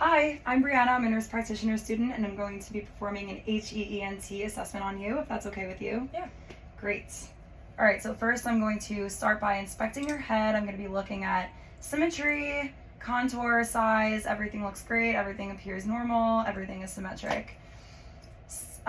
Hi, I'm Brianna. I'm a nurse practitioner student, and I'm going to be performing an HEENT assessment on you, if that's okay with you. Yeah. Great. All right, so first I'm going to start by inspecting your head. I'm going to be looking at symmetry, contour, size. Everything looks great. Everything appears normal. Everything is symmetric.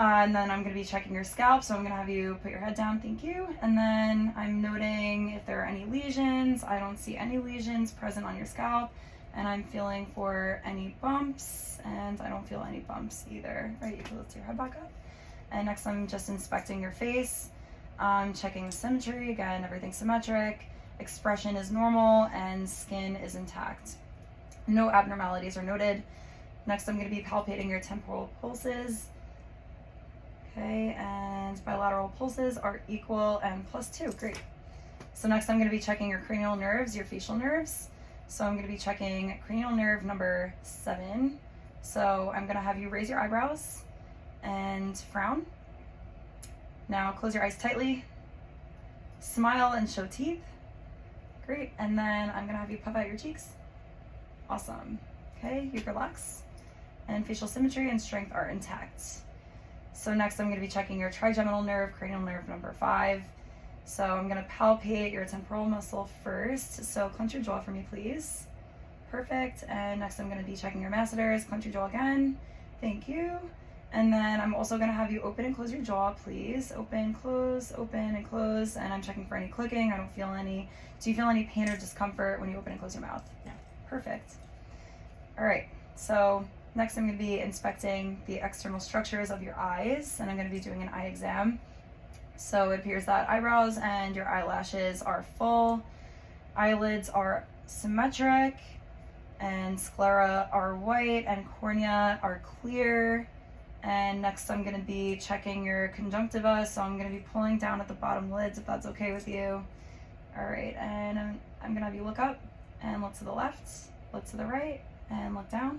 And then I'm going to be checking your scalp, so I'm going to have you put your head down. Thank you. And then I'm noting if there are any lesions. I don't see any lesions present on your scalp. And I'm feeling for any bumps, and I don't feel any bumps either. All right, you can lift your head back up. And next I'm just inspecting your face. I'm checking the symmetry. Again, everything's symmetric. Expression is normal, and skin is intact. No abnormalities are noted. Next I'm going to be palpating your temporal pulses. Okay, and bilateral pulses are equal and +2, great. So next I'm going to be checking your cranial nerves, your facial nerves. So I'm going to be checking cranial nerve number 7. So I'm going to have you raise your eyebrows and frown. Now close your eyes tightly, smile and show teeth. Great, and then I'm going to have you puff out your cheeks. Awesome. Okay, you relax. And facial symmetry and strength are intact. So next I'm going to be checking your trigeminal nerve, cranial nerve number 5. So I'm going to palpate your temporal muscle first. So clench your jaw for me, please. Perfect. And next I'm going to be checking your masseters. Clench your jaw again. Thank you. And then I'm also going to have you open and close your jaw, please. Open, close, open, and close. And I'm checking for any clicking. I don't feel any. Do you feel any pain or discomfort when you open and close your mouth? No. Perfect. All right. So next I'm going to be inspecting the external structures of your eyes, and I'm going to be doing an eye exam. So it appears that eyebrows and your eyelashes are full, eyelids are symmetric, and sclera are white, and cornea are clear. And next I'm going to be checking your conjunctiva, so I'm going to be pulling down at the bottom lids if that's okay with you. All right, and I'm going to have you look up and look to the left, look to the right, and look down.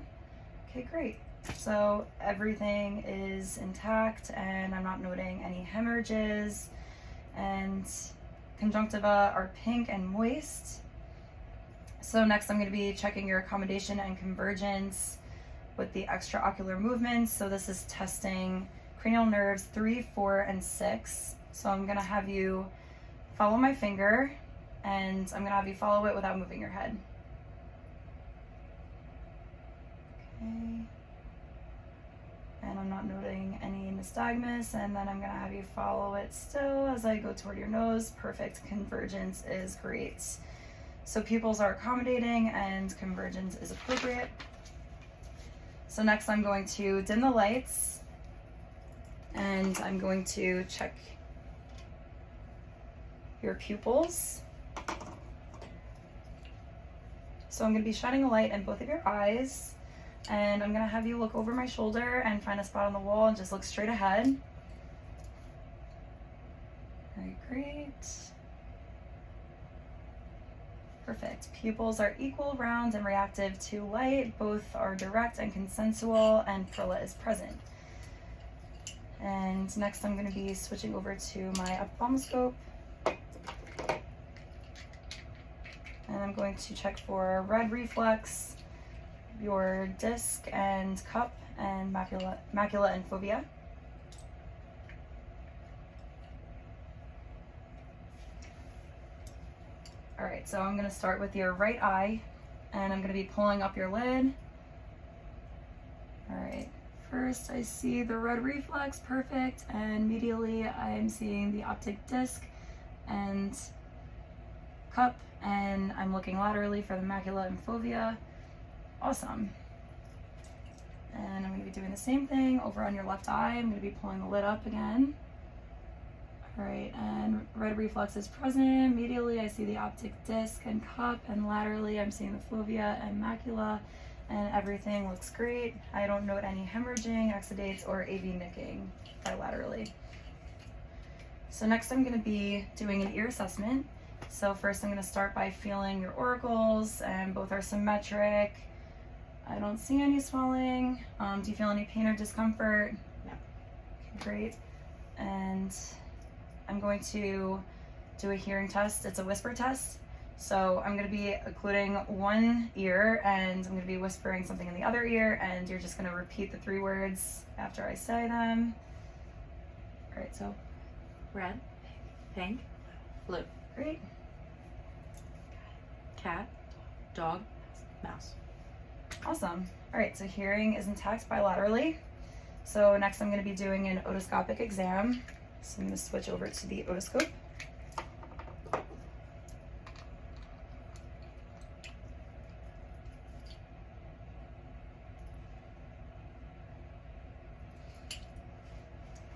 Okay, great. So everything is intact, and I'm not noting any hemorrhages, and conjunctiva are pink and moist. So next I'm going to be checking your accommodation and convergence with the extraocular movements. So this is testing cranial nerves 3, 4, and 6. So I'm going to have you follow my finger, and I'm going to have you follow it without moving your head. Okay. And I'm not noting any nystagmus, and then I'm going to have you follow it still as I go toward your nose. Perfect. Convergence is great. So pupils are accommodating and convergence is appropriate. So next I'm going to dim the lights, and I'm going to check your pupils. So I'm going to be shining a light in both of your eyes. And I'm going to have you look over my shoulder and find a spot on the wall and just look straight ahead. Very great. Perfect. Pupils are equal, round, and reactive to light. Both are direct and consensual, and perla is present. And next I'm going to be switching over to my ophthalmoscope. And I'm going to check for red reflex, your disc and cup, and macula and fovea. All right, so I'm going to start with your right eye, and I'm going to be pulling up your lid. All right, first I see the red reflex, perfect, and medially I'm seeing the optic disc and cup, and I'm looking laterally for the macula and fovea. Awesome. And I'm going to be doing the same thing over on your left eye. I'm going to be pulling the lid up again. All right, and red reflex is present. Medially, I see the optic disc and cup, and laterally, I'm seeing the fovea and macula, and everything looks great. I don't note any hemorrhaging, exudates, or AV nicking bilaterally. So next, I'm going to be doing an ear assessment. So first, I'm going to start by feeling your auricles, and both are symmetric. I don't see any swelling. Do you feel any pain or discomfort? No. Okay, great. And I'm going to do a hearing test. It's a whisper test. So I'm going to be occluding one ear and I'm going to be whispering something in the other ear, and you're just going to repeat the 3 words after I say them. All right, so red, pink, blue. Great. Cat, dog, mouse. Awesome. All right, so hearing is intact bilaterally. So next I'm going to be doing an otoscopic exam. So I'm going to switch over to the otoscope.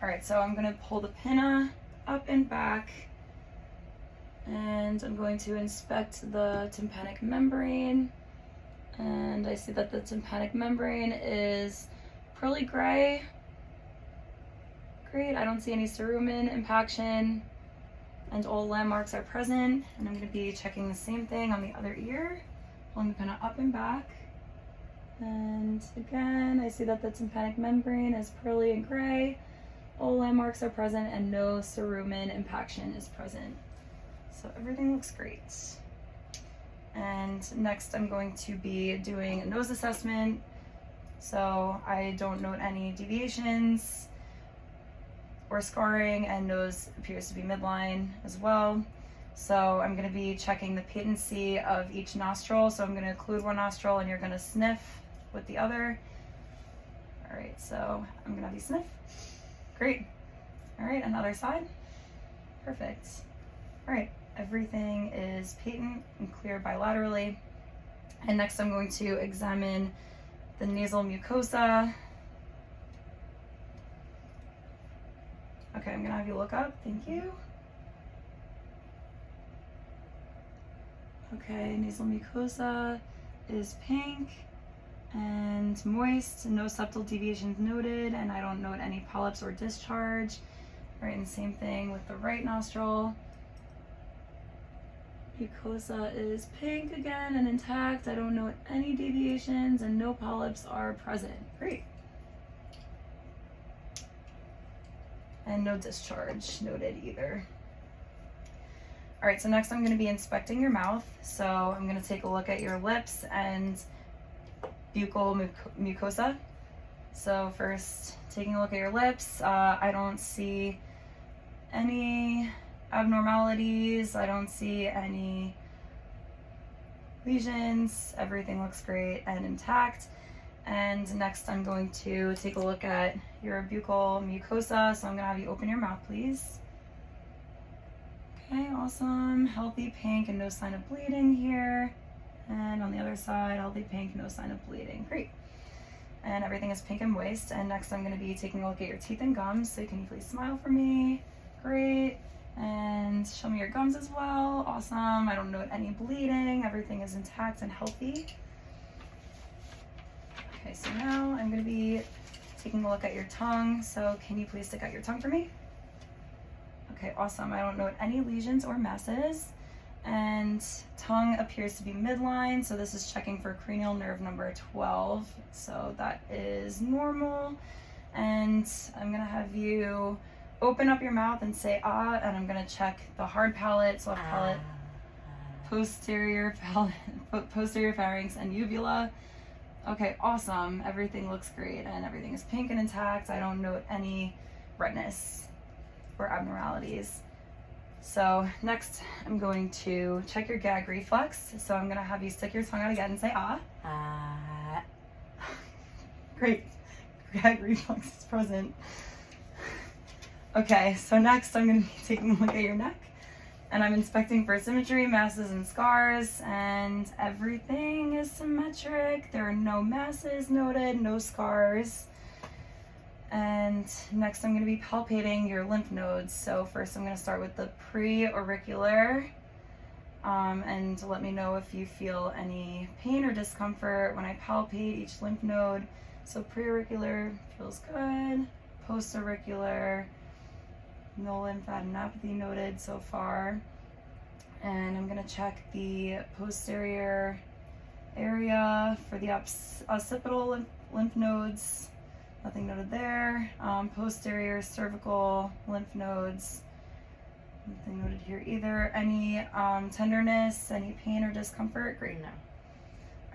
All right, so I'm going to pull the pinna up and back, and I'm going to inspect the tympanic membrane. And I see that the tympanic membrane is pearly gray. Great, I don't see any cerumen impaction, and all landmarks are present. And I'm going to be checking the same thing on the other ear, pulling the pinna up and back. And again, I see that the tympanic membrane is pearly and gray. All landmarks are present and no cerumen impaction is present. So everything looks great. And next I'm going to be doing a nose assessment. So I don't note any deviations or scarring, and nose appears to be midline as well. So I'm going to be checking the patency of each nostril. So I'm going to occlude one nostril and you're going to sniff with the other. All right, so I'm going to have you sniff. Great. All right, another side. Perfect. All right, everything is patent and clear bilaterally. And next I'm going to examine the nasal mucosa. Okay, I'm gonna have you look up, thank you. Okay, nasal mucosa is pink and moist, no septal deviations noted, and I don't note any polyps or discharge. All right, and same thing with the right nostril. Mucosa is pink again and intact. I don't note any deviations and no polyps are present. Great. And no discharge noted either. All right, so next I'm going to be inspecting your mouth. So I'm going to take a look at your lips and buccal mucosa. So first, taking a look at your lips, I don't see any abnormalities. I don't see any lesions. Everything looks great and intact. And next I'm going to take a look at your buccal mucosa. So I'm going to have you open your mouth, please. Okay, awesome. Healthy pink and no sign of bleeding here. And on the other side, healthy pink, no sign of bleeding. Great. And everything is pink and moist. And next I'm going to be taking a look at your teeth and gums. So can you please smile for me? Great. And show me your gums as well. Awesome. I don't note any bleeding. Everything is intact and healthy. Okay, so now I'm going to be taking a look at your tongue. So can you please stick out your tongue for me? Okay, awesome. I don't note any lesions or masses. And tongue appears to be midline. So this is checking for cranial nerve number 12. So that is normal. And I'm going to have you open up your mouth and say ah, and I'm going to check the hard palate, soft palate, posterior pharynx, and uvula. Okay, awesome. Everything looks great and everything is pink and intact. I don't note any redness or abnormalities. So next I'm going to check your gag reflex. So I'm going to have you stick your tongue out again and say ah. Great. Gag reflex is present. Okay, so next I'm going to be taking a look at your neck, and I'm inspecting for symmetry, masses, and scars, and everything is symmetric. There are no masses noted, no scars. And next I'm going to be palpating your lymph nodes. So first I'm going to start with the pre-auricular, and let me know if you feel any pain or discomfort when I palpate each lymph node. So pre-auricular feels good, post-auricular, no lymphadenopathy noted so far. And I'm going to check the posterior area for the occipital lymph nodes. Nothing noted there. Posterior cervical lymph nodes. Nothing noted here either. Any tenderness, any pain or discomfort? Great. No.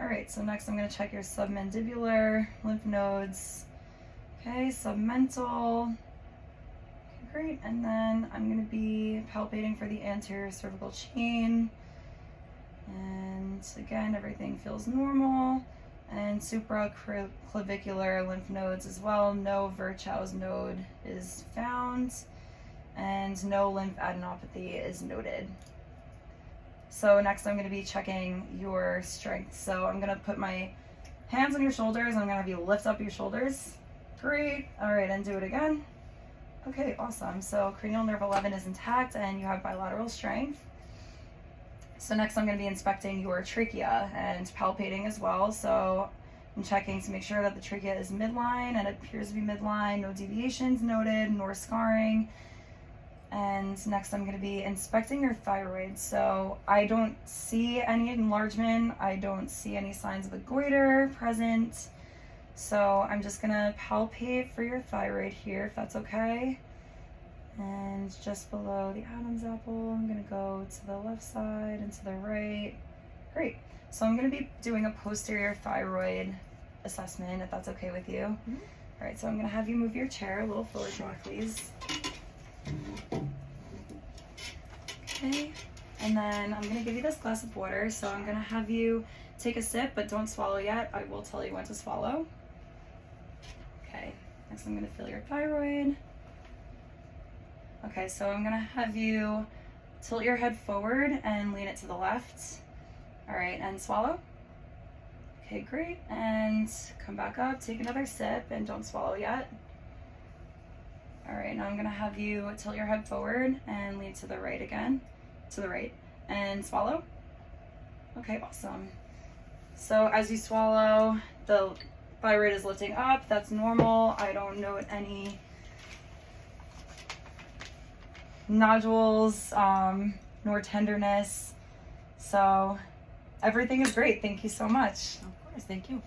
All right, so next I'm going to check your submandibular lymph nodes. Okay, submental. Okay, great. And then I'm going to be palpating for the anterior cervical chain. And again, everything feels normal. And supraclavicular lymph nodes as well. No Virchow's node is found. And no lymphadenopathy is noted. So next I'm going to be checking your strength. So I'm going to put my hands on your shoulders and I'm going to have you lift up your shoulders. Great. All right, and do it again. Okay, awesome. So cranial nerve 11 is intact and you have bilateral strength. So next I'm going to be inspecting your trachea and palpating as well. So I'm checking to make sure that the trachea is midline, and it appears to be midline. No deviations noted, nor scarring. And next I'm going to be inspecting your thyroid. So I don't see any enlargement. I don't see any signs of a goiter present. So I'm just going to palpate for your thyroid here, if that's okay. And just below the Adam's apple, I'm going to go to the left side and to the right. Great. So I'm going to be doing a posterior thyroid assessment, if that's okay with you. Mm-hmm. All right, so I'm going to have you move your chair a little forward more, please. Okay, and then I'm going to give you this glass of water. So I'm going to have you take a sip, but don't swallow yet. I will tell you when to swallow. Okay, next I'm going to feel your thyroid. Okay, so I'm going to have you tilt your head forward and lean it to the left. All right, and swallow. Okay, great. And come back up, take another sip, and don't swallow yet. All right, now I'm going to have you tilt your head forward and lean to the right again, to the right, and swallow. Okay, awesome. So as you swallow, the thyroid is lifting up. That's normal. I don't note any nodules, nor tenderness. So everything is great. Thank you so much. Of course, thank you.